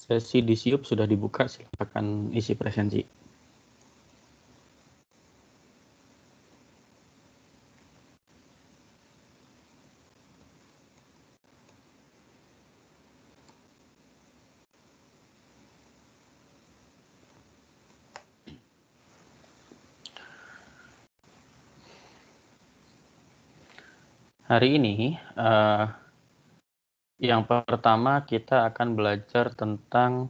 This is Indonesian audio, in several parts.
Sesi di Siup sudah dibuka, silakan isi presensi. Hari ini, yang pertama kita akan belajar tentang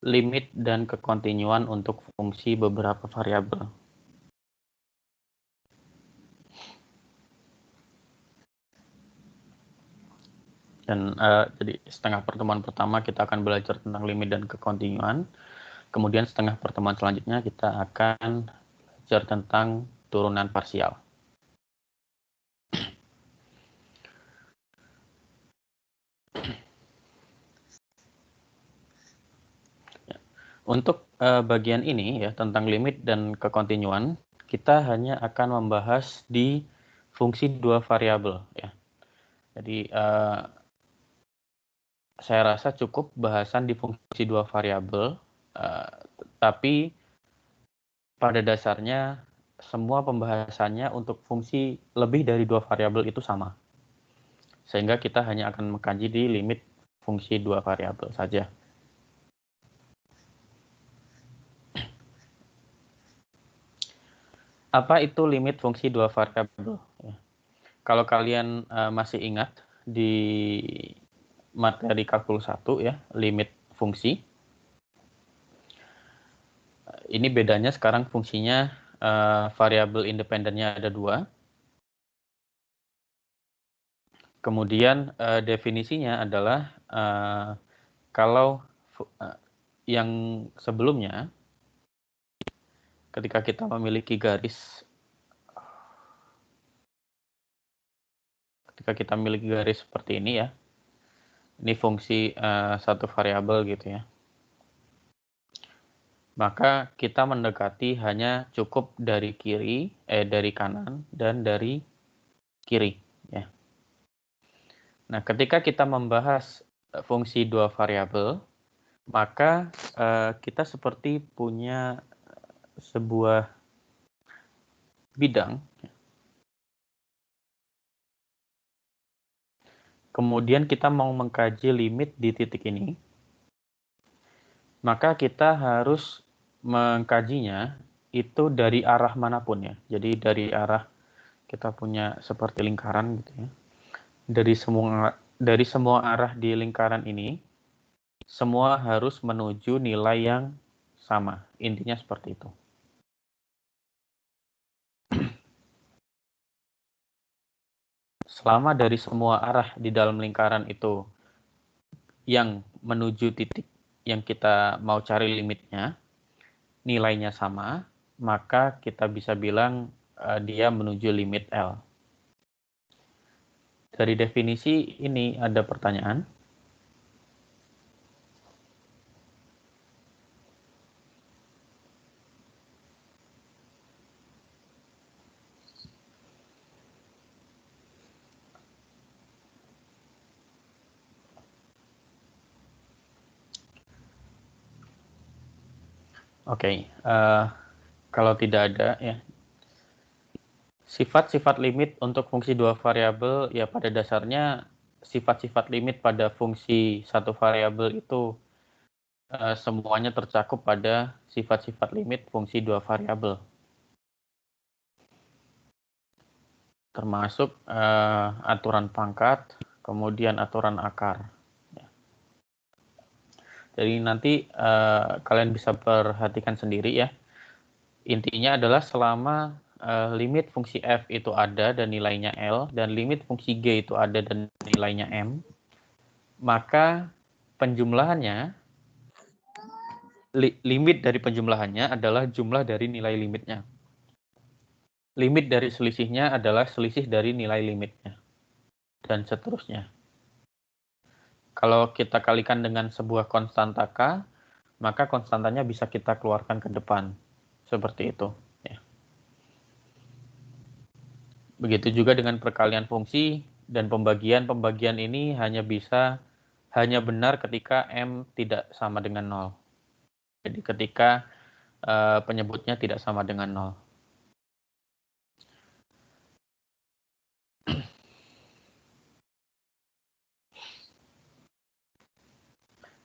limit dan kekontinuan untuk fungsi beberapa variabel. Dan jadi setengah pertemuan pertama kita akan belajar tentang limit dan kekontinuan. Kemudian setengah pertemuan selanjutnya kita akan belajar tentang turunan parsial. Untuk bagian ini ya tentang limit dan kekontinuan, kita hanya akan membahas di fungsi dua variabel ya. Jadi saya rasa cukup bahasan di fungsi dua variabel, tapi pada dasarnya semua pembahasannya untuk fungsi lebih dari dua variabel itu sama. Sehingga kita hanya akan mengkaji di limit fungsi dua variabel saja. Apa itu limit fungsi dua variabel? Kalau kalian masih ingat di materi kalkulus 1 ya, limit fungsi. Ini bedanya sekarang fungsinya variabel independennya ada 2. Kemudian definisinya adalah kalau yang sebelumnya ketika kita memiliki garis seperti ini ya, ini fungsi satu variabel gitu ya, maka kita mendekati hanya cukup dari dari kanan dan dari kiri ya. Nah, ketika kita membahas fungsi dua variabel, maka kita seperti punya sebuah bidang. Kemudian kita mau mengkaji limit di titik ini, maka kita harus mengkajinya itu dari arah manapun ya. Jadi dari arah kita punya seperti lingkaran gitu ya. Dari semua arah di lingkaran ini, semua harus menuju nilai yang sama. Intinya seperti itu. Selama dari semua arah di dalam lingkaran itu yang menuju titik yang kita mau cari limitnya, nilainya sama, maka kita bisa bilang dia menuju limit L. Dari definisi ini ada pertanyaan? Oke, kalau tidak ada ya, sifat-sifat limit untuk fungsi dua variabel ya pada dasarnya sifat-sifat limit pada fungsi satu variabel itu semuanya tercakup pada sifat-sifat limit fungsi dua variabel, termasuk aturan pangkat, kemudian aturan akar. Jadi nanti kalian bisa perhatikan sendiri ya. Intinya adalah selama limit fungsi f itu ada dan nilainya L, dan limit fungsi g itu ada dan nilainya M, maka penjumlahannya, limit dari penjumlahannya adalah jumlah dari nilai limitnya. Limit dari selisihnya adalah selisih dari nilai limitnya. Dan seterusnya. Kalau kita kalikan dengan sebuah konstanta K, maka konstantanya bisa kita keluarkan ke depan. Seperti itu. Ya. Begitu juga dengan perkalian fungsi dan pembagian. Pembagian ini hanya bisa hanya benar ketika M tidak sama dengan 0. Jadi ketika penyebutnya tidak sama dengan 0.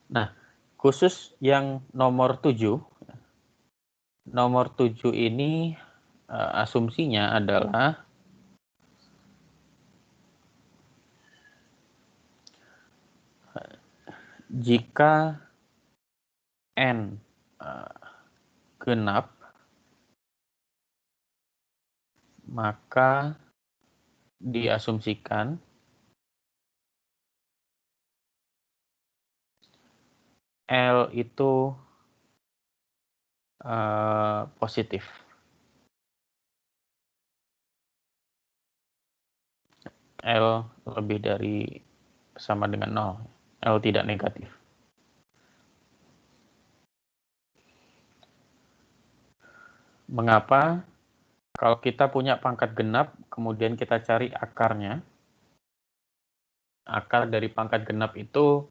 Nah, khusus yang nomor 7 ini asumsinya adalah jika N genap, maka diasumsikan L itu positif. L lebih dari sama dengan 0. L tidak negatif. Mengapa? Kalau kita punya pangkat genap, kemudian kita cari akarnya. Akar dari pangkat genap itu,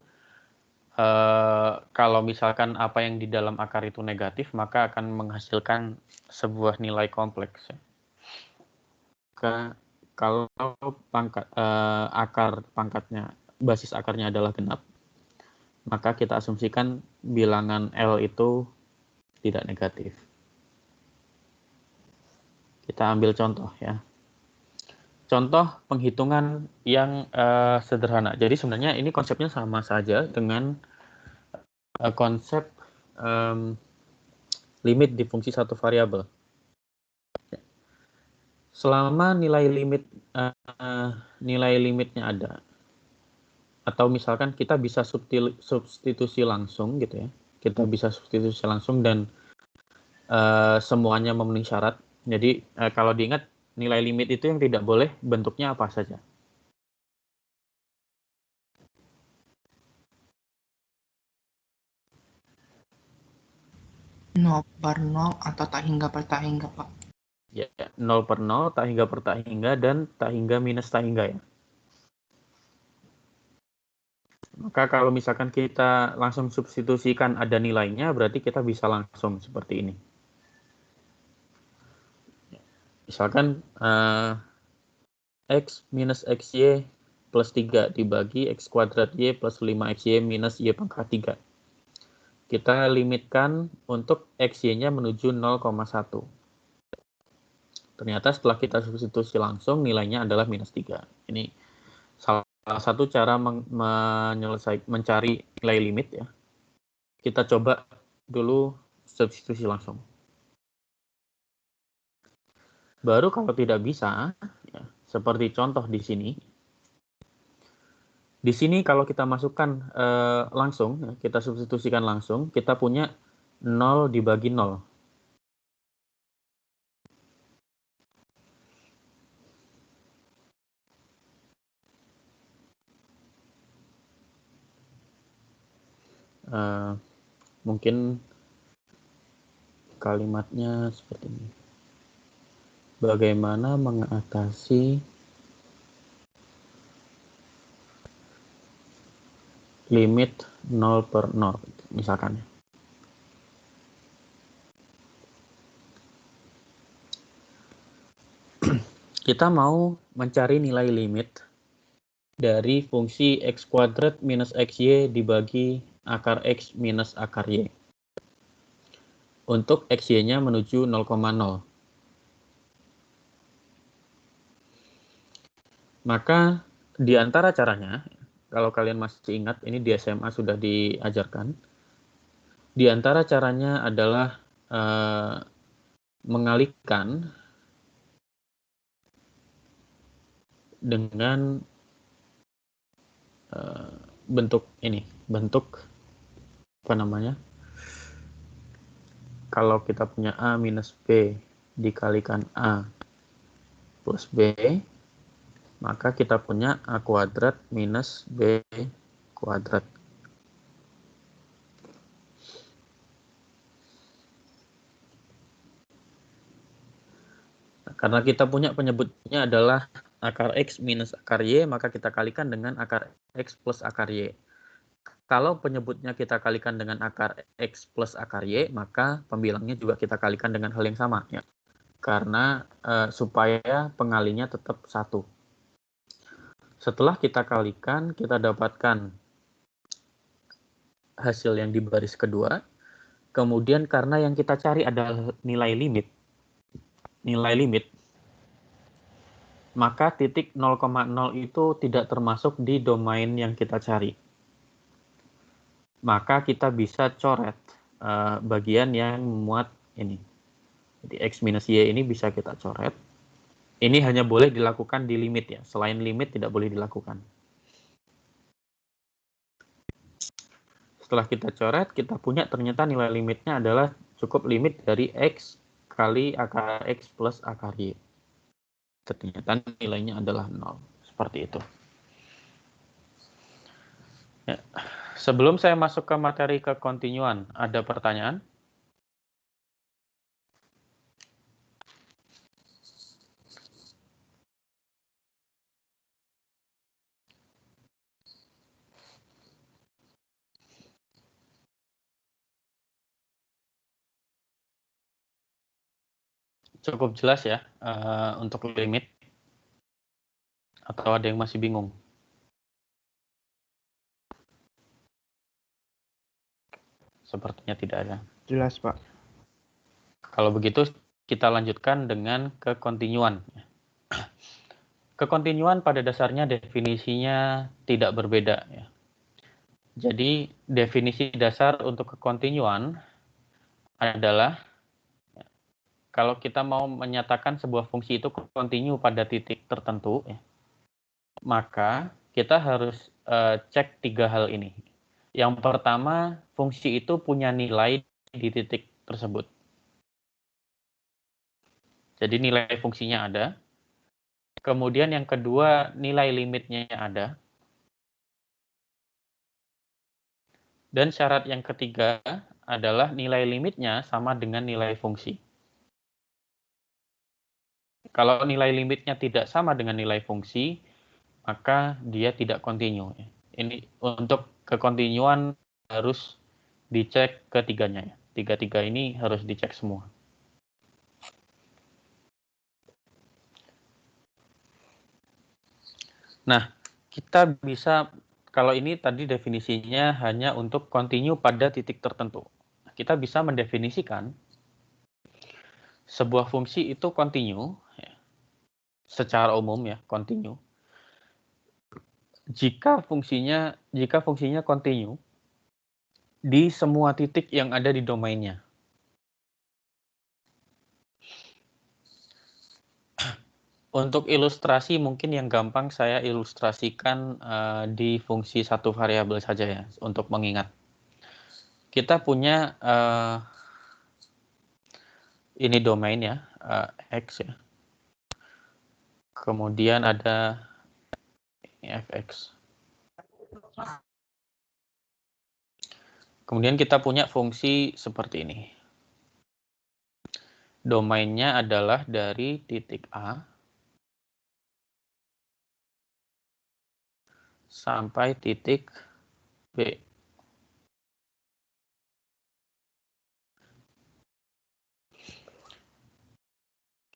kalau misalkan apa yang di dalam akar itu negatif, maka akan menghasilkan sebuah nilai kompleks. Kalau akar pangkatnya, basis akarnya adalah genap, maka kita asumsikan bilangan L itu tidak negatif. Kita ambil contoh ya. Contoh penghitungan yang sederhana. Jadi sebenarnya ini konsepnya sama saja dengan konsep limit di fungsi satu variabel. Selama nilai limitnya ada, atau misalkan kita bisa substitusi langsung gitu ya, kita bisa substitusi langsung dan semuanya memenuhi syarat. Jadi kalau diingat, nilai limit itu yang tidak boleh bentuknya apa saja. Nol per nol atau tak hingga per tak hingga, Pak. Ya, 0 per 0, tak hingga per tak hingga, dan tak hingga minus tak hingga ya. Maka kalau misalkan kita langsung substitusikan ada nilainya, berarti kita bisa langsung seperti ini. Misalkan X minus XY plus 3 dibagi X kuadrat Y plus 5XY minus Y pangkat 3. Kita limitkan untuk XY-nya menuju 0,1. Ternyata setelah kita substitusi langsung, nilainya adalah minus 3. Ini salah satu cara mencari nilai limit ya. Kita coba dulu substitusi langsung. Baru kalau tidak bisa, ya, seperti contoh di sini. Di sini kalau kita masukkan langsung, ya, kita substitusikan langsung, kita punya 0 dibagi 0. Mungkin kalimatnya seperti ini. Bagaimana mengatasi limit 0 per 0, misalkan. Kita mau mencari nilai limit dari fungsi X kuadrat minus XY dibagi akar X minus akar Y. Untuk XY-nya menuju 0,0. Maka di antara caranya, kalau kalian masih ingat, ini di SMA sudah diajarkan. Di antara caranya adalah mengalihkan dengan bentuk ini, bentuk apa namanya? Kalau kita punya A minus B dikalikan A plus B, maka kita punya A kuadrat minus B kuadrat. Karena kita punya penyebutnya adalah akar X minus akar Y, maka kita kalikan dengan akar X plus akar Y. Kalau penyebutnya kita kalikan dengan akar X plus akar Y, maka pembilangnya juga kita kalikan dengan hal yang sama. Ya. Karena supaya pengalinya tetap 1. Setelah kita kalikan, kita dapatkan hasil yang di baris kedua. Kemudian karena yang kita cari adalah nilai limit, maka titik 0,0 itu tidak termasuk di domain yang kita cari. Maka kita bisa coret bagian yang memuat ini. Jadi X minus Y ini bisa kita coret. Ini hanya boleh dilakukan di limit ya. Selain limit tidak boleh dilakukan. Setelah kita coret, kita punya ternyata nilai limitnya adalah cukup limit dari X kali akar X plus akar Y. Ternyata nilainya adalah 0. Seperti itu. Ya. Sebelum saya masuk ke materi kekontinuan, ada pertanyaan? Cukup jelas ya untuk limit? Atau ada yang masih bingung? Sepertinya tidak ada. Jelas, Pak. Kalau begitu, kita lanjutkan dengan kekontinuan. Kekontinuan pada dasarnya definisinya tidak berbeda. Ya. Jadi, definisi dasar untuk kekontinuan adalah kalau kita mau menyatakan sebuah fungsi itu kontinu pada titik tertentu, ya, maka kita harus cek 3 hal ini. Yang pertama, fungsi itu punya nilai di titik tersebut. Jadi nilai fungsinya ada. Kemudian yang kedua, nilai limitnya ada. Dan syarat yang ketiga adalah nilai limitnya sama dengan nilai fungsi. Kalau nilai limitnya tidak sama dengan nilai fungsi, maka dia tidak kontinu. Ini untuk kekontinuan harus dicek ketiganya. Tiga-tiga ini harus dicek semua. Nah, kita bisa, kalau ini tadi definisinya hanya untuk kontinu pada titik tertentu. Kita bisa mendefinisikan sebuah fungsi itu kontinu, ya, secara umum ya, kontinu. Jika fungsinya kontinu di semua titik yang ada di domainnya. Untuk ilustrasi mungkin yang gampang saya ilustrasikan di fungsi satu variabel saja ya, untuk mengingat. Kita punya ini domain ya, X ya. Kemudian ada fx. Kemudian kita punya fungsi seperti ini. Domainnya adalah dari titik A sampai titik B.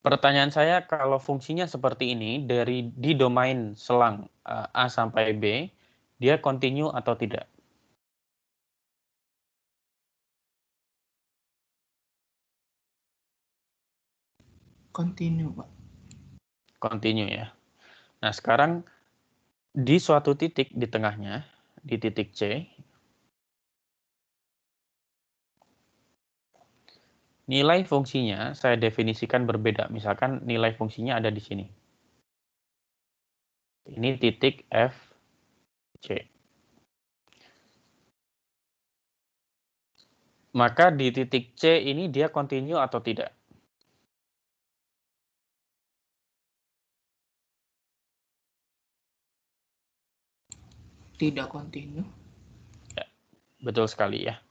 Pertanyaan saya, kalau fungsinya seperti ini, di domain selang A sampai B, dia kontinu atau tidak? Kontinu, Pak. Kontinu ya. Nah, sekarang di suatu titik di tengahnya, di titik C, nilai fungsinya saya definisikan berbeda. Misalkan nilai fungsinya ada di sini. Ini titik F, C. Maka di titik C ini dia kontinu atau tidak? Tidak kontinu. Ya, betul sekali ya.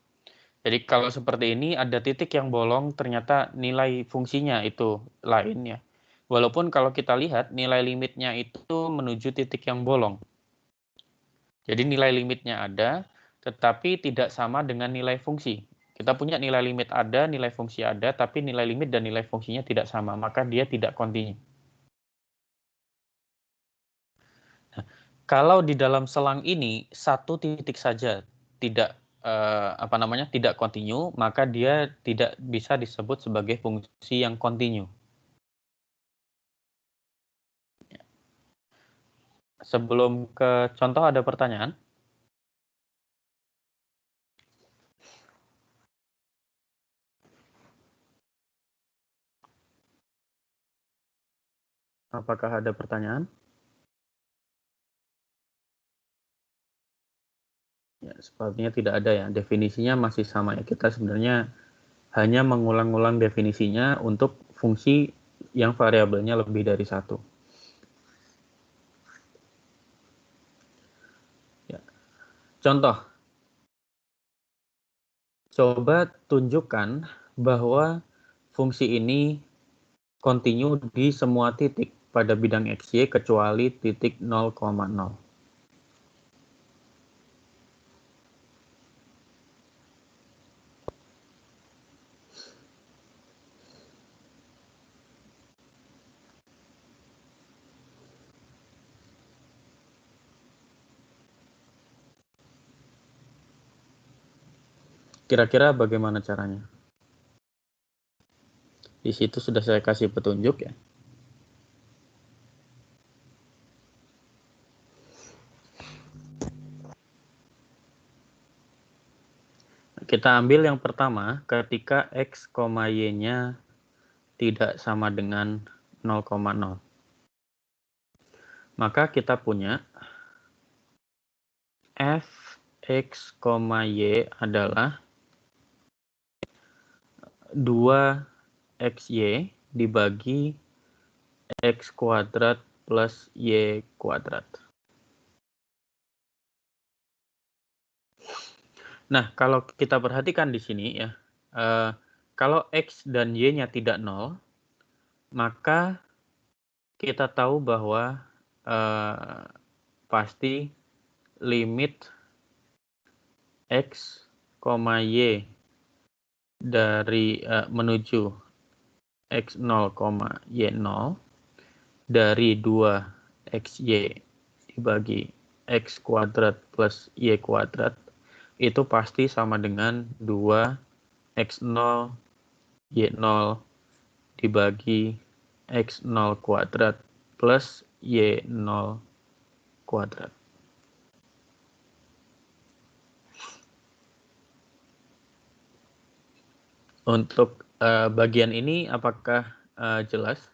Jadi kalau seperti ini ada titik yang bolong, ternyata nilai fungsinya itu lain ya. Walaupun kalau kita lihat nilai limitnya itu menuju titik yang bolong. Jadi nilai limitnya ada, tetapi tidak sama dengan nilai fungsi. Kita punya nilai limit ada, nilai fungsi ada, tapi nilai limit dan nilai fungsinya tidak sama, maka dia tidak kontinu. Nah, kalau di dalam selang ini satu titik saja tidak tidak kontinu, maka dia tidak bisa disebut sebagai fungsi yang kontinu. Sebelum ke contoh ada pertanyaan? Apakah ada pertanyaan? Ya, sepertinya tidak ada ya. Definisinya masih sama ya. Kita sebenarnya hanya mengulang-ulang definisinya untuk fungsi yang variabelnya lebih dari satu. Ya. Contoh, coba tunjukkan bahwa fungsi ini kontinu di semua titik pada bidang XY kecuali titik 0,0. Kira-kira bagaimana caranya? Di situ sudah saya kasih petunjuk ya. Kita ambil yang pertama ketika X, Y-nya tidak sama dengan 0,0. Maka kita punya f x, y adalah 2xy dibagi x kuadrat plus y kuadrat. Nah, kalau kita perhatikan di sini ya, kalau x dan y-nya tidak 0, maka kita tahu bahwa pasti limit x, y dari menuju x0, y0 dari 2xy dibagi x kuadrat plus y kuadrat itu pasti sama dengan 2x0 y0 dibagi x0 kuadrat plus y0 kuadrat. Untuk bagian ini apakah jelas?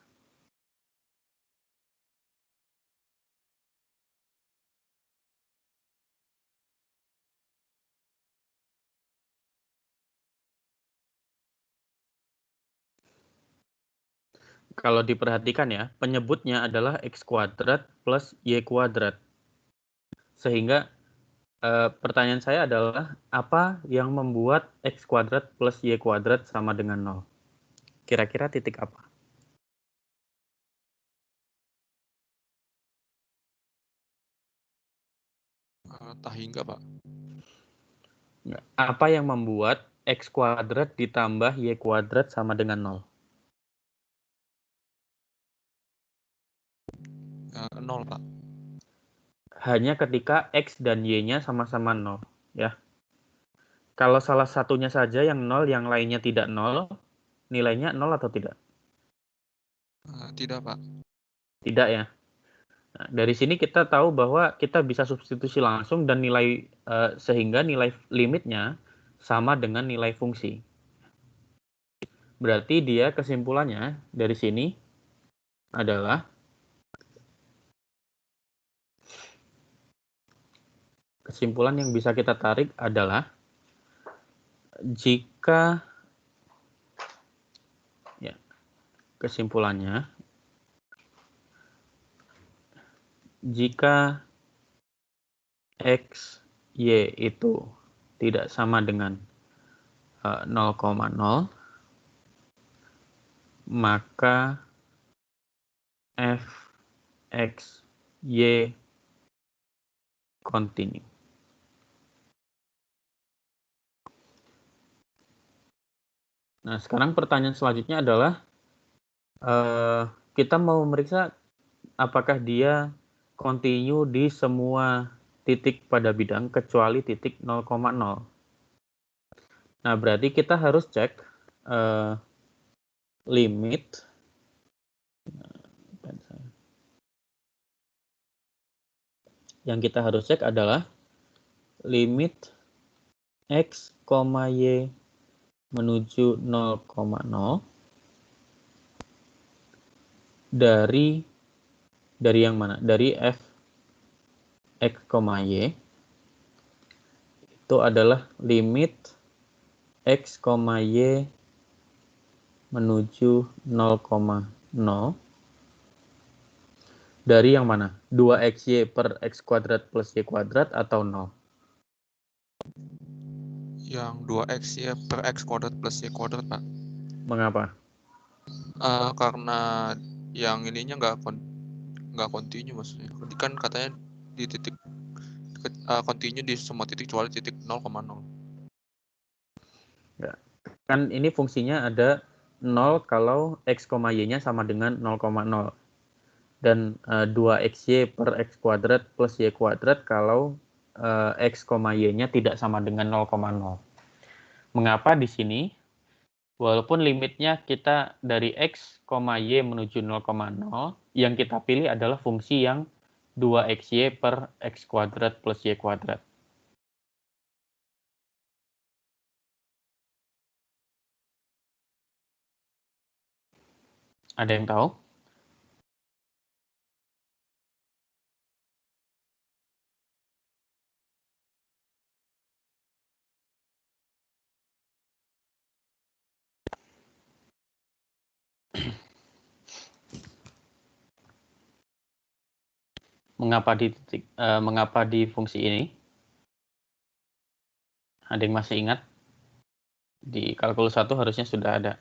Kalau diperhatikan ya, penyebutnya adalah x kuadrat plus y kuadrat. Sehingga pertanyaan saya adalah, apa yang membuat x kuadrat plus y kuadrat sama dengan 0? Kira-kira titik apa? Tak hingga, Pak. Apa yang membuat x kuadrat ditambah y kuadrat sama dengan 0? 0, Pak. Hanya ketika x dan y-nya sama-sama 0. Ya. Kalau salah satunya saja yang 0, yang lainnya tidak 0, nilainya 0 atau tidak? Tidak, Pak. Tidak ya. Nah, dari sini kita tahu bahwa kita bisa substitusi langsung dan nilai sehingga nilai limitnya sama dengan nilai fungsi. Berarti dia kesimpulannya dari sini adalah kesimpulan yang bisa kita tarik adalah jika ya, kesimpulannya jika x, y itu tidak sama dengan 0,0, maka f, x, y kontinu. Nah, sekarang pertanyaan selanjutnya adalah kita mau memeriksa apakah dia continue di semua titik pada bidang kecuali titik 0,0. Nah, berarti kita harus cek limit yang kita harus cek adalah limit x, y menuju 0,0 dari yang mana? Dari f x, y itu adalah limit x, y menuju 0,0 dari yang mana? 2xy per x kuadrat plus y kuadrat atau 0? Yang 2x ya per x kuadrat plus y kuadrat, Pak. Mengapa? Karena yang ininya nggak continue maksudnya. Kan katanya di titik continue di semua titik kecuali titik 0,0. Ya. Kan ini fungsinya ada 0 kalau x, y-nya sama dengan 0,0. Dan 2xy per x kuadrat plus y kuadrat kalau x, y-nya tidak sama dengan 0,0. Mengapa di sini? Walaupun limitnya kita dari x, y menuju 0,0, yang kita pilih adalah fungsi yang 2xy per x kuadrat plus y kuadrat. Ada yang tahu? Mengapa di fungsi ini? Ada yang masih ingat? Di kalkulus 1 harusnya sudah ada.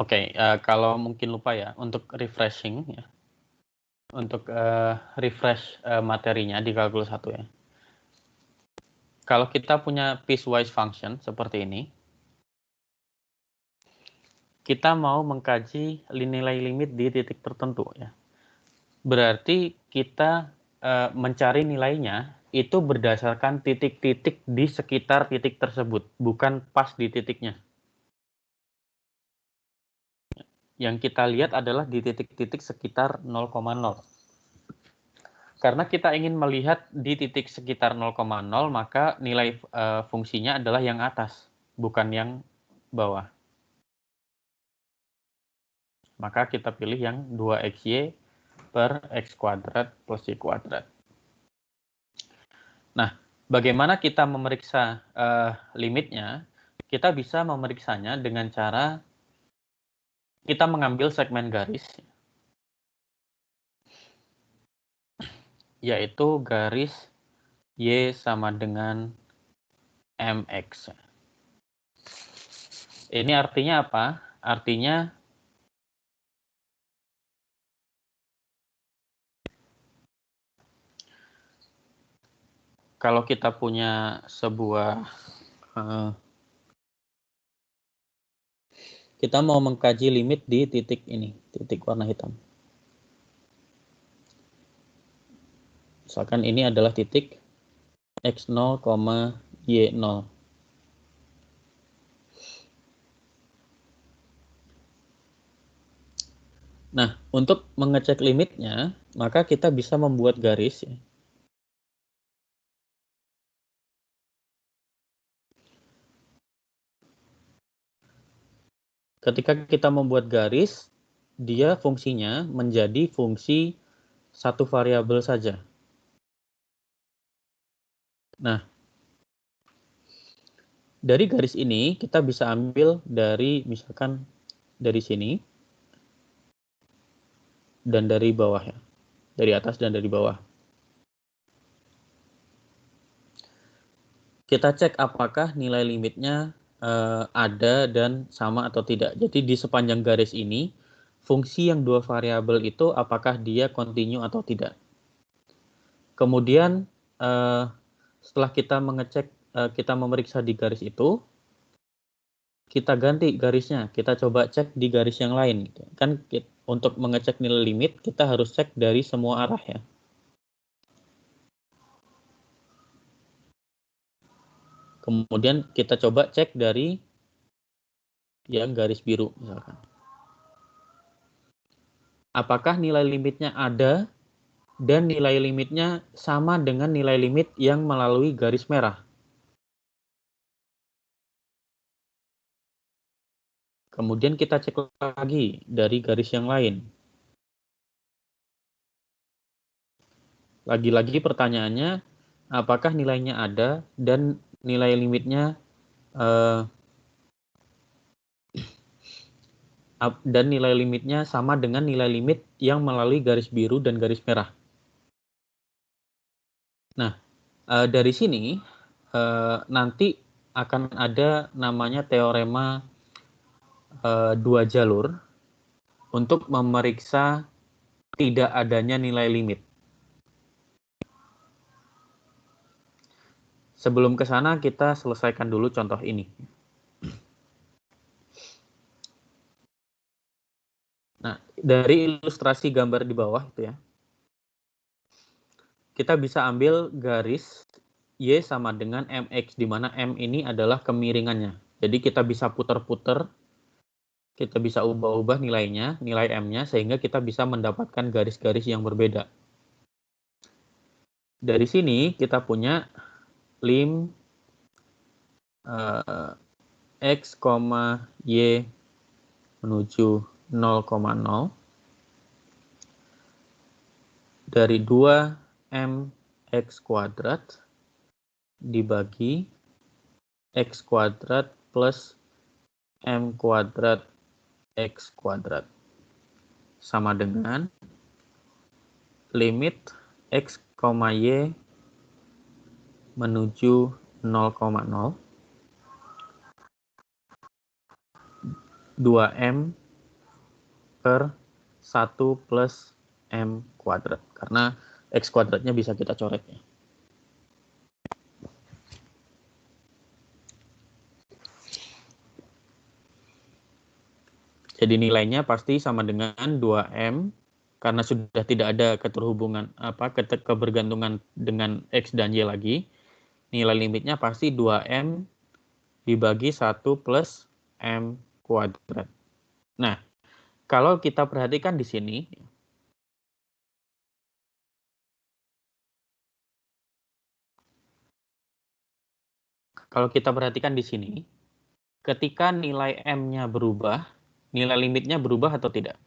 Oke, kalau mungkin lupa ya, untuk refreshing ya. Untuk refresh materinya di kalkulus 1 ya. Kalau kita punya piecewise function seperti ini, kita mau mengkaji nilai limit di titik tertentu ya. Berarti kita mencari nilainya itu berdasarkan titik-titik di sekitar titik tersebut, bukan pas di titiknya. Yang kita lihat adalah di titik-titik sekitar 0,0. Karena kita ingin melihat di titik sekitar 0,0, maka nilai fungsinya adalah yang atas, bukan yang bawah. Maka kita pilih yang 2xy per x kuadrat plus y kuadrat. Nah, bagaimana kita memeriksa limitnya? Kita bisa memeriksanya dengan cara kita mengambil segmen garis, yaitu garis y sama dengan mx. Ini artinya apa? Artinya kalau kita punya sebuah kita mau mengkaji limit di titik ini, titik warna hitam. Misalkan ini adalah titik x0, y0. Nah, untuk mengecek limitnya, maka kita bisa membuat garis. Ya. Ketika kita membuat garis, dia fungsinya menjadi fungsi satu variabel saja. Nah, dari garis ini kita bisa ambil dari misalkan dari sini dan dari bawah ya. Dari atas dan dari bawah. Kita cek apakah nilai limitnya ada dan sama atau tidak. Jadi di sepanjang garis ini fungsi yang dua variabel itu apakah dia kontinu atau tidak. Kemudian setelah kita mengecek, kita memeriksa di garis itu, kita ganti garisnya, kita coba cek di garis yang lain. Kan untuk mengecek nilai limit, kita harus cek dari semua arah ya. Kemudian kita coba cek dari yang garis biru misalkan. Apakah nilai limitnya ada dan nilai limitnya sama dengan nilai limit yang melalui garis merah. Kemudian kita cek lagi dari garis yang lain. Lagi-lagi pertanyaannya, apakah nilainya ada dan nilai limitnya sama dengan nilai limit yang melalui garis biru dan garis merah. Nah, dari sini nanti akan ada namanya teorema dua jalur untuk memeriksa tidak adanya nilai limit. Sebelum ke sana, kita selesaikan dulu contoh ini. Nah, dari ilustrasi gambar di bawah itu ya, kita bisa ambil garis Y sama dengan MX, di mana M ini adalah kemiringannya. Jadi kita bisa putar-putar, kita bisa ubah-ubah nilainya, nilai M-nya, sehingga kita bisa mendapatkan garis-garis yang berbeda. Dari sini kita punya lim X, Y menuju 0,0 dari 2mx kuadrat dibagi x kuadrat plus m kuadrat x kuadrat sama dengan limit x, y menuju 0,0 2m per 1 plus m kuadrat, karena x kuadratnya bisa kita coret ya. Jadi nilainya pasti sama dengan 2m, karena sudah tidak ada keterhubungan kebergantungan dengan x dan y lagi. Nilai limitnya pasti 2m dibagi 1 plus m kuadrat. Nah, kalau kita perhatikan di sini, ketika nilai m-nya berubah, nilai limitnya berubah atau tidak?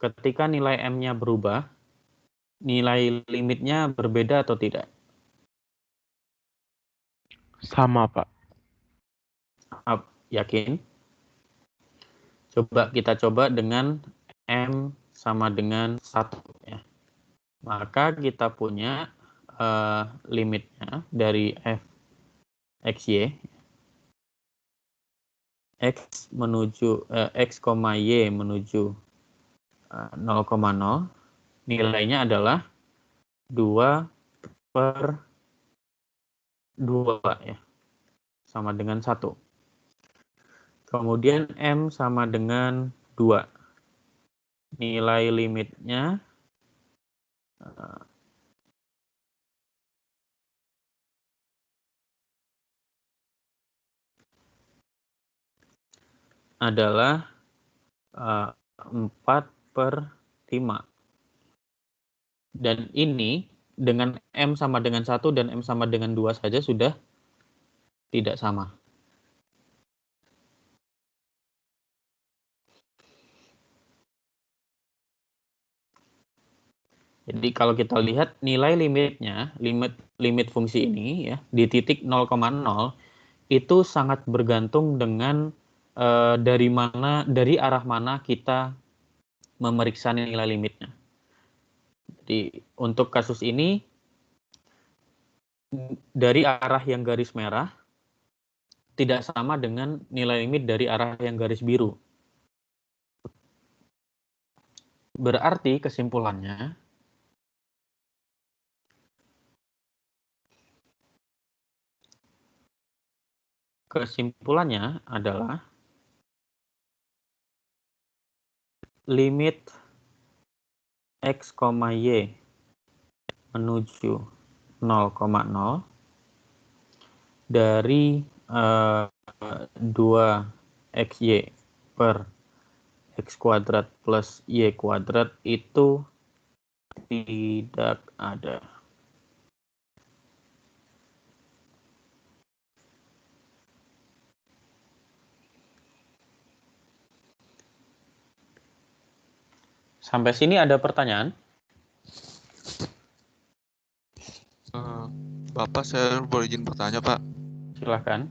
Ketika nilai m-nya berubah, nilai limitnya berbeda atau tidak? Sama, Pak. Yakin? Kita coba dengan m sama dengan 1 ya. Maka kita punya limitnya dari f xy x menuju x, y menuju 0,0, nilainya adalah 2 per 2 ya, sama dengan 1. Kemudian M sama dengan 2. Nilai limitnya adalah 4 per 5. Dan ini dengan M sama dengan 1 dan M sama dengan 2 saja sudah tidak sama. Jadi kalau kita lihat nilai limitnya, limit fungsi ini ya di titik 0,0 itu sangat bergantung dengan dari arah mana kita memeriksa nilai limitnya. Jadi untuk kasus ini dari arah yang garis merah tidak sama dengan nilai limit dari arah yang garis biru. Berarti kesimpulannya adalah limit X, Y menuju 0,0 dari 2xy per x kuadrat plus y kuadrat itu tidak ada. Sampai sini ada pertanyaan? Bapak, saya boleh izin bertanya, Pak. Silahkan.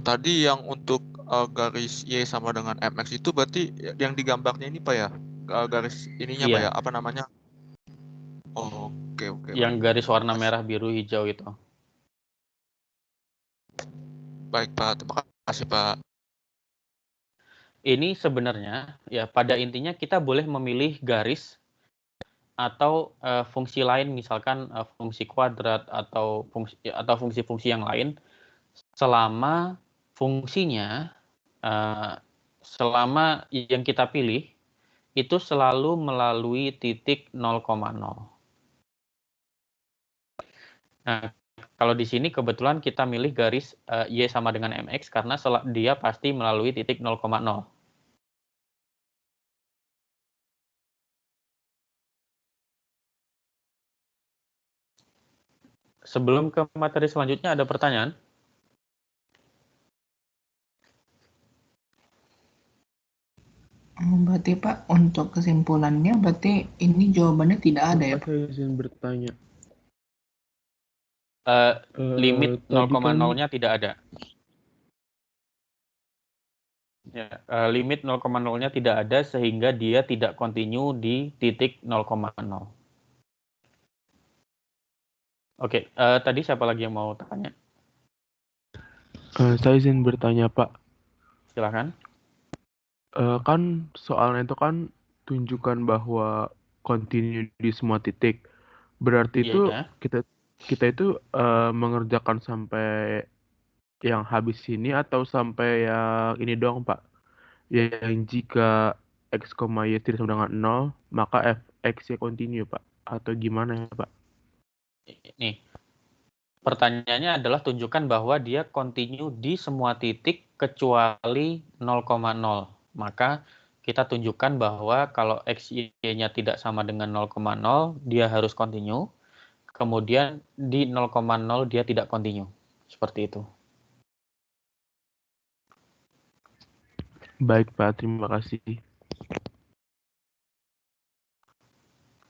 Tadi yang untuk garis Y sama dengan MX itu berarti yang digambarnya ini Pak ya? Garis ininya Pak Iya. ya? Apa namanya? Oh, oke. Yang garis warna merah, biru, hijau itu. Baik Pak, terima kasih Pak. Ini sebenarnya ya pada intinya kita boleh memilih garis atau fungsi lain, misalkan fungsi kuadrat atau fungsi-fungsi yang lain, selama fungsinya selama yang kita pilih itu selalu melalui titik 0,0. Nah, kalau di sini kebetulan kita milih garis Y sama dengan MX karena dia pasti melalui titik 0,0. Sebelum ke materi selanjutnya ada pertanyaan? Berarti Pak, untuk kesimpulannya berarti ini jawabannya tidak ada ya Pak? Saya izin bertanya. Limit Tadi kan 0,0-nya tidak ada. Ya, limit 0,0-nya tidak ada sehingga dia tidak kontinu di titik 0,0. Oke, tadi siapa lagi yang mau tanya? saya izin bertanya Pak. Silahkan. Kan soalnya itu kan tunjukkan bahwa continue di semua titik. Berarti itu Iya. kita itu mengerjakan sampai yang habis ini atau sampai yang ini doang Pak? Yang jika x, y tidak sama dengan 0, maka fx ya continue Pak? Atau gimana ya Pak? Nih, pertanyaannya adalah tunjukkan bahwa dia continue di semua titik kecuali 0,0. Maka kita tunjukkan bahwa kalau x, y-nya tidak sama dengan 0,0, dia harus continue. Kemudian di 0,0 dia tidak continue. Seperti itu. Baik Pak, terima kasih.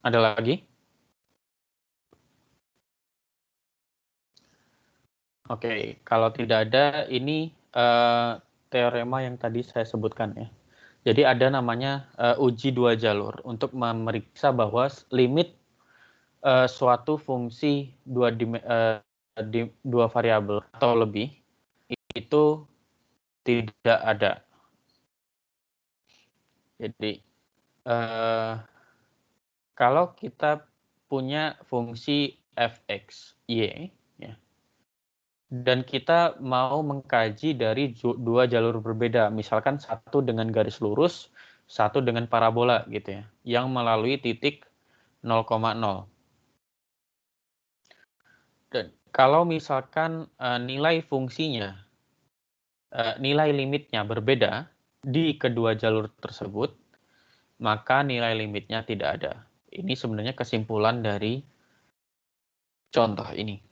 Ada lagi? Oke, kalau tidak ada, ini teorema yang tadi saya sebutkan ya. Jadi ada namanya uji dua jalur untuk memeriksa bahwa limit suatu fungsi dua variabel atau lebih itu tidak ada. Jadi kalau kita punya fungsi fx, y, ya, dan kita mau mengkaji dari dua jalur berbeda, misalkan satu dengan garis lurus, satu dengan parabola gitu ya, yang melalui titik 0,0. Dan kalau misalkan nilai fungsinya, nilai limitnya berbeda di kedua jalur tersebut, maka nilai limitnya tidak ada. Ini sebenarnya kesimpulan dari contoh ini.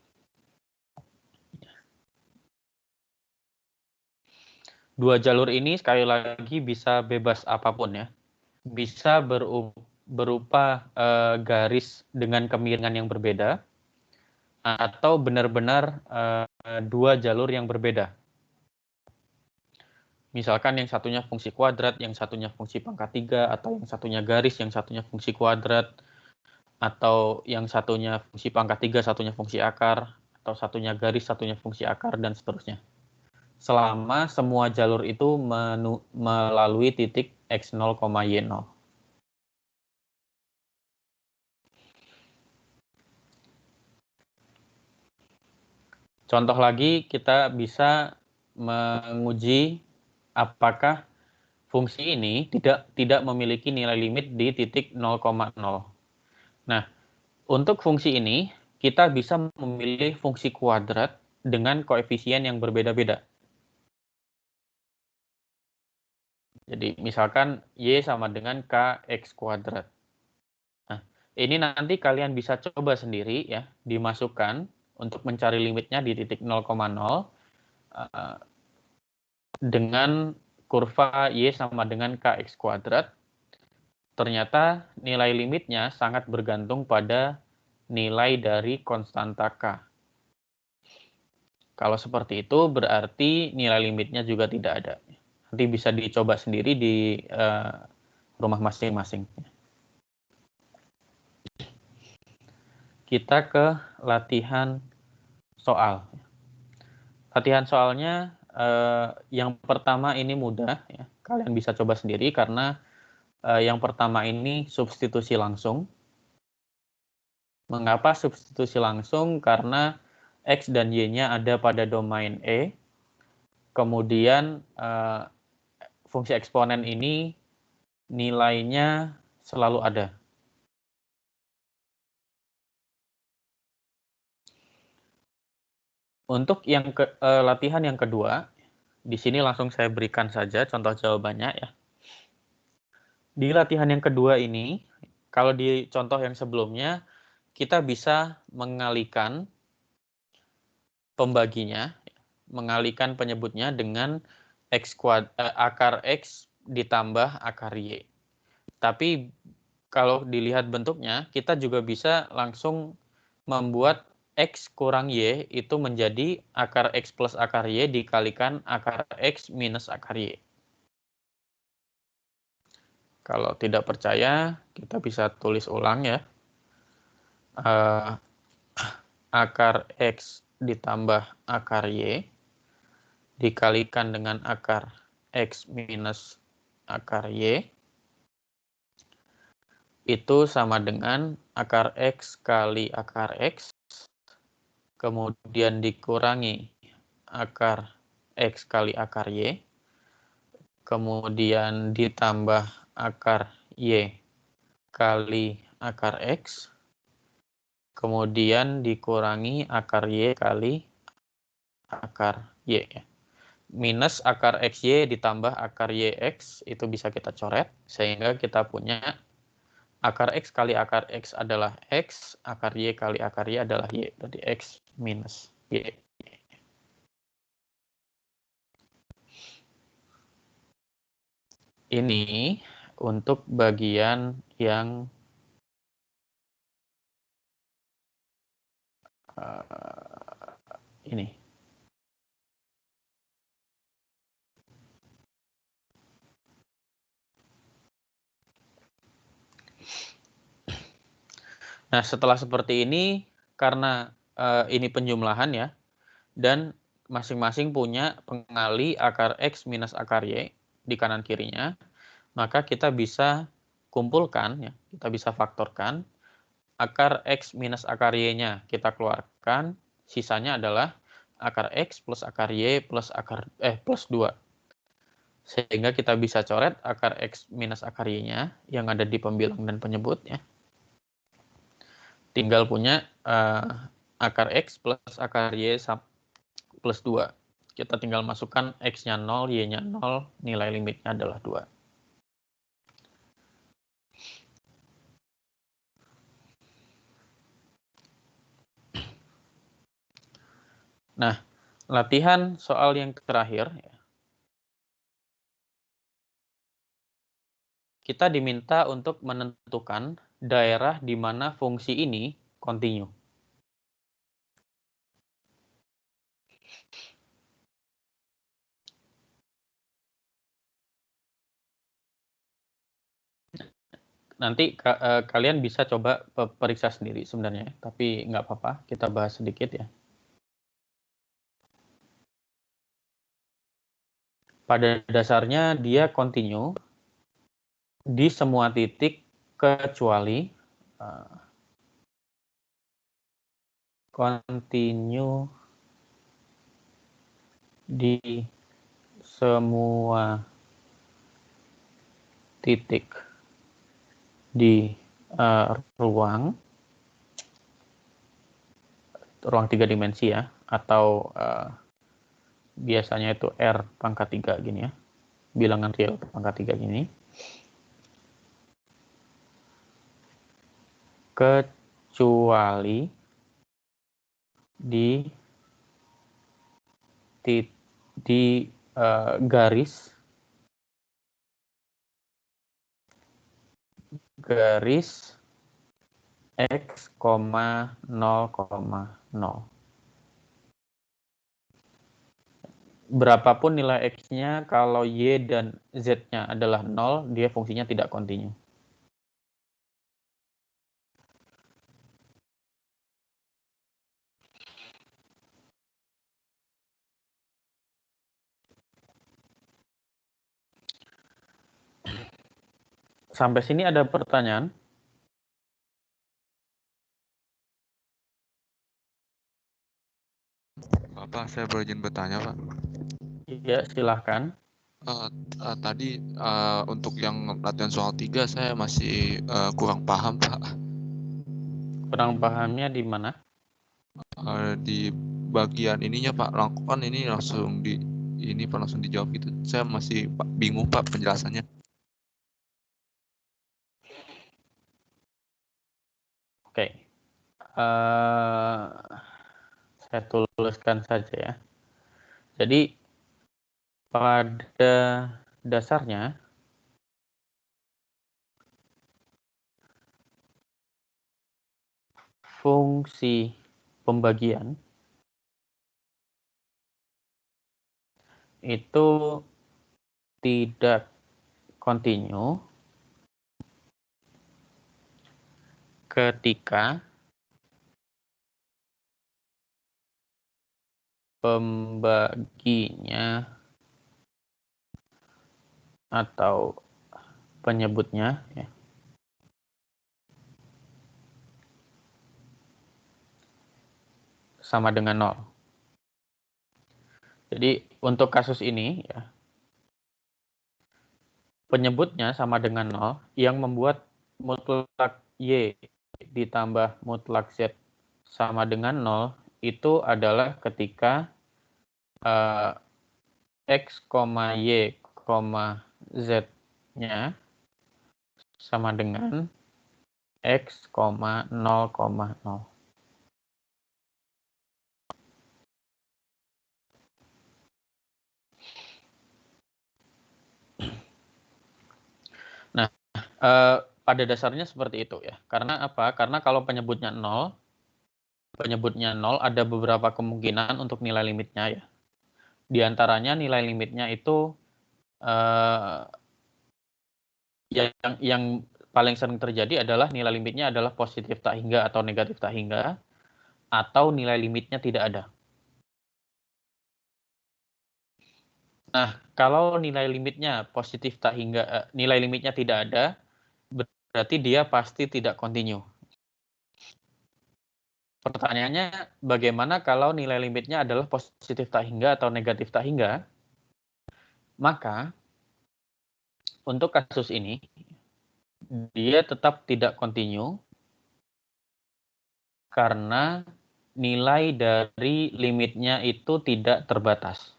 Dua jalur ini sekali lagi bisa bebas apapun ya. Bisa berupa garis dengan kemiringan yang berbeda, atau benar-benar dua jalur yang berbeda. Misalkan yang satunya fungsi kuadrat, yang satunya fungsi pangkat 3, atau yang satunya garis, yang satunya fungsi kuadrat, atau yang satunya fungsi pangkat 3, satunya fungsi akar, atau satunya garis, satunya fungsi akar, dan seterusnya. Selama semua jalur itu melalui titik x0, y0. Contoh lagi, kita bisa menguji apakah fungsi ini tidak memiliki nilai limit di titik 0,0. Nah, untuk fungsi ini, kita bisa memilih fungsi kuadrat dengan koefisien yang berbeda-beda. Jadi, misalkan Y sama dengan KX kuadrat. Nah, ini nanti kalian bisa coba sendiri ya, dimasukkan untuk mencari limitnya di titik 0,0 dengan kurva Y sama dengan KX kuadrat. Ternyata nilai limitnya sangat bergantung pada nilai dari konstanta K. Kalau seperti itu berarti nilai limitnya juga tidak ada. Nanti bisa dicoba sendiri di rumah masing-masing. Kita ke latihan soal. Latihan soalnya yang pertama ini mudah, ya. Kalian bisa coba sendiri karena yang pertama ini substitusi langsung. Mengapa substitusi langsung? Karena X dan Y-nya ada pada domain E. Kemudian fungsi eksponen ini nilainya selalu ada. Untuk yang latihan yang kedua, di sini langsung saya berikan saja contoh jawabannya ya. Di latihan yang kedua ini, kalau di contoh yang sebelumnya, kita bisa mengalihkan pembaginya, mengalihkan penyebutnya dengan akar X ditambah akar Y. Tapi kalau dilihat bentuknya, kita juga bisa langsung membuat X kurang Y itu menjadi akar X plus akar Y dikalikan akar X minus akar Y. Kalau tidak percaya, kita bisa tulis ulang ya. Akar X ditambah akar Y dikalikan dengan akar X minus akar Y itu sama dengan akar X kali akar X kemudian dikurangi akar X kali akar Y, kemudian ditambah akar Y kali akar X, kemudian dikurangi akar Y kali akar Y. Minus akar XY ditambah akar YX, itu bisa kita coret, sehingga kita punya akar X kali akar X adalah X, akar Y kali akar Y adalah Y, berarti X minus Y. Ini untuk bagian yang ini. Nah, setelah seperti ini, karena ini penjumlahan ya, dan masing-masing punya pengali akar X minus akar Y di kanan kirinya, maka kita bisa kumpulkan, ya, kita bisa faktorkan, akar X minus akar Y-nya kita keluarkan, sisanya adalah akar X plus akar Y plus plus 2. Sehingga kita bisa coret akar X minus akar Y-nya yang ada di pembilang dan penyebut, ya. Tinggal punya akar X plus akar Y plus 2. Kita tinggal masukkan X-nya 0, Y-nya 0, nilai limitnya adalah 2. Nah, latihan soal yang terakhir, ya. Kita diminta untuk menentukan daerah di mana fungsi ini kontinu. nanti kalian bisa coba periksa sendiri sebenarnya, tapi nggak apa-apa, kita bahas sedikit ya. Pada dasarnya dia continue di semua titik kecuali continue di semua titik di ruang 3 dimensi ya, atau biasanya itu R pangkat 3 gini ya, bilangan real pangkat 3 gini, kecuali di garis X, 0,0. Berapapun nilai X-nya, kalau Y dan Z-nya adalah 0, dia fungsinya tidak kontinu. Sampai sini ada pertanyaan? Bapak, saya berizin bertanya, Pak. Iya, silahkan. Tadi untuk yang latihan soal 3 saya masih kurang paham, Pak. Kurang pahamnya di mana? Di bagian ininya, Pak. Kan ini langsung langsung dijawab gitu. Saya masih bingung, Pak, penjelasannya. Oke. Saya tuliskan saja ya. Jadi pada dasarnya fungsi pembagian itu tidak kontinu ketika pembaginya atau penyebutnya ya, sama dengan 0. Jadi untuk kasus ini ya, penyebutnya sama dengan 0 yang membuat mutlak Y ditambah mutlak Z sama dengan 0 itu adalah ketika X, Y, Z-nya sama dengan X, 0,0. Nah, pada dasarnya seperti itu ya. Karena apa? Karena kalau penyebutnya 0 ada beberapa kemungkinan untuk nilai limitnya ya. Di antaranya nilai limitnya itu yang paling sering terjadi adalah nilai limitnya adalah positif tak hingga atau negatif tak hingga, atau nilai limitnya tidak ada. Nah, kalau nilai limitnya positif tak hingga, nilai limitnya tidak ada, berarti dia pasti tidak kontinu. Pertanyaannya, bagaimana kalau nilai limitnya adalah positif tak hingga atau negatif tak hingga? Maka, untuk kasus ini, dia tetap tidak kontinu karena nilai dari limitnya itu tidak terbatas.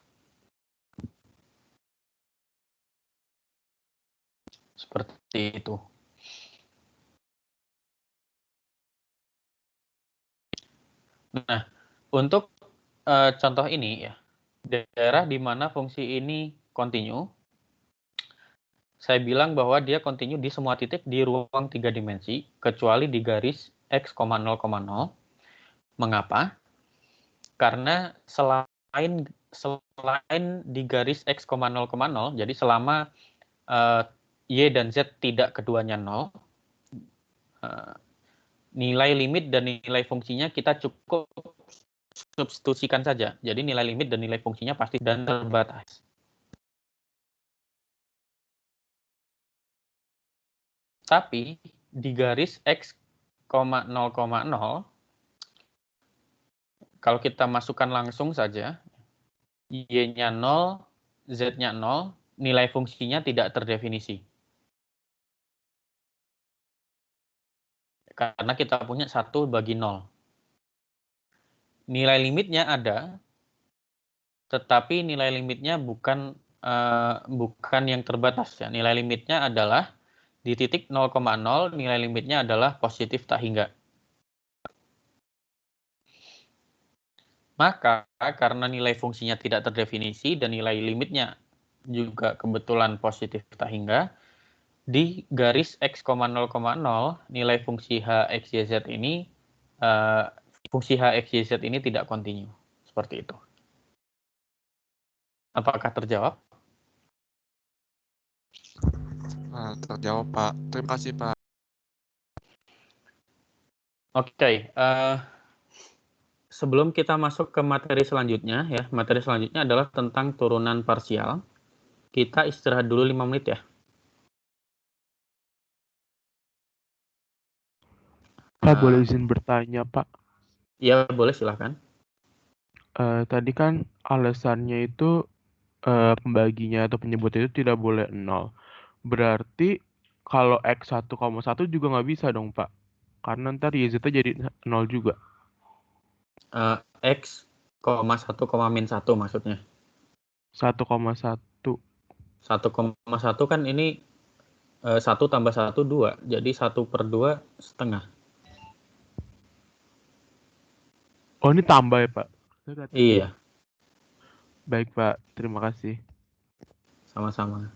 Seperti itu. Nah, untuk contoh ini ya, daerah di mana fungsi ini kontinu, saya bilang bahwa dia kontinu di semua titik di ruang 3 dimensi, kecuali di garis X, 0,0. Mengapa? Karena selain di garis X, 0,0, jadi selama Y dan Z tidak keduanya 0, nilai limit dan nilai fungsinya kita cukup substitusikan saja. Jadi nilai limit dan nilai fungsinya pasti dan terbatas. Tapi di garis X, 0,0, kalau kita masukkan langsung saja, Y-nya 0, Z-nya 0, nilai fungsinya tidak terdefinisi. Karena kita punya 1 bagi 0. Nilai limitnya ada, tetapi nilai limitnya bukan yang terbatas. Ya. Nilai limitnya adalah di titik 0,0, nilai limitnya adalah positif tak hingga. Maka karena nilai fungsinya tidak terdefinisi dan nilai limitnya juga kebetulan positif tak hingga, di garis X, 0,0, nilai fungsi H, X, Y, Z ini, fungsi H, X, Y, Z ini tidak kontinu. Seperti itu. Apakah terjawab? Terjawab, Pak. Terima kasih, Pak. Oke. Sebelum kita masuk ke materi selanjutnya, ya, materi selanjutnya adalah tentang turunan parsial. Kita istirahat dulu 5 menit ya. Pak, boleh izin bertanya, Pak? Ya, boleh silahkan. Tadi kan alasannya itu pembaginya atau penyebut itu tidak boleh 0. Berarti kalau X 1,1 juga nggak bisa dong, Pak? Karena ntar YZ-nya jadi 0 juga. X, 1, min 1 maksudnya. 1,1. 1,1 kan ini 1 tambah 1, 2. Jadi 1/2 setengah. Oh, ini tambah ya, Pak? Iya, Baik, Pak. Terima kasih. sama-sama.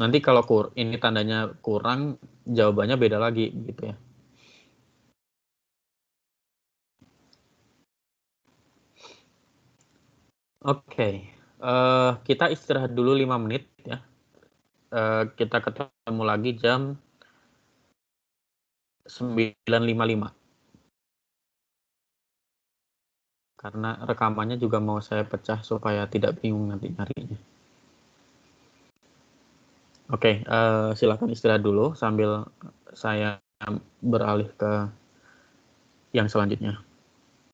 Nanti kalau ini tandanya kurang, jawabannya beda lagi gitu ya. Oke. Kita istirahat dulu 5 menit ya. Kita ketemu lagi jam 9.55. Karena rekamannya juga mau saya pecah supaya tidak bingung nanti nyarinya. Oke, silakan istirahat dulu sambil saya beralih ke yang selanjutnya.